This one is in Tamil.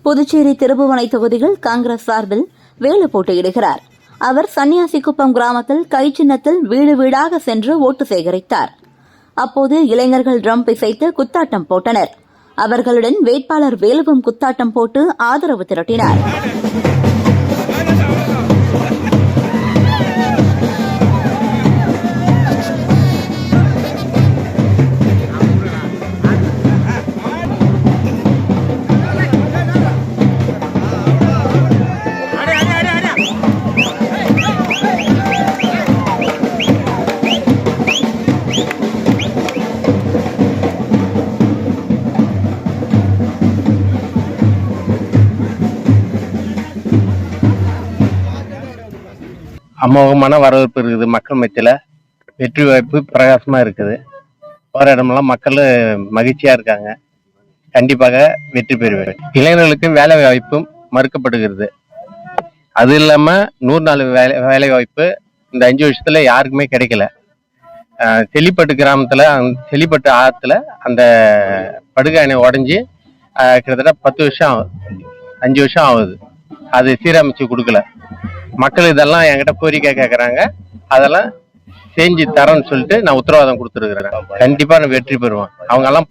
புதுச்சேரி திருபுவனை தொகுதியில் காங்கிரஸ் சார்பில் வேலு போட்டியிடுகிறார். அவர் சன்னியாசிக்குப்பம் கிராமத்தில் கை சின்னத்தில் வீடு வீடாக சென்று ஓட்டு சேகரித்தார். அப்போது இளைஞர்கள் ட்ரம் இசைத்து குத்தாட்டம் போட்டனர். அவர்களுடன் வேட்பாளர் வேலுவும் குத்தாட்டம் போட்டு ஆதரவு திரட்டினார். அமோகமான வரவேற்பு இருக்குது. மக்கள் மத்தியில் வெற்றி வாய்ப்பு பிரகாசமா இருக்குது. போற இடமெல்லாம் மக்கள் மகிழ்ச்சியா இருக்காங்க. கண்டிப்பாக வெற்றி பெறுவேன். இளைஞர்களுக்கு வேலை வாய்ப்பும் மறுக்கப்படுகிறது. அது இல்லாம 100 நாள் வேலை வாய்ப்பு இந்த 5 வருஷத்துல யாருக்குமே கிடைக்கல. செல்லிப்பட்டு கிராமத்துல செல்லிப்பட்டு ஆத்துல அந்த படுகாயனை உடஞ்சி கிட்டத்தட்ட 10 வருஷம் ஆகுது, 5 வருஷம் ஆகுது. அது சீரமைச்சு கொடுக்கல. மக்கள் இதெல்லாம் என்கிட்ட கோரிக்கை கேட்கறாங்க. அதெல்லாம் செஞ்சு தரேன்னு சொல்லிட்டு நான் உத்தரவாதம் கொடுத்துருக்கிறேன். கண்டிப்பா நான் வெற்றி பெறுவேன். அவங்க எல்லாம்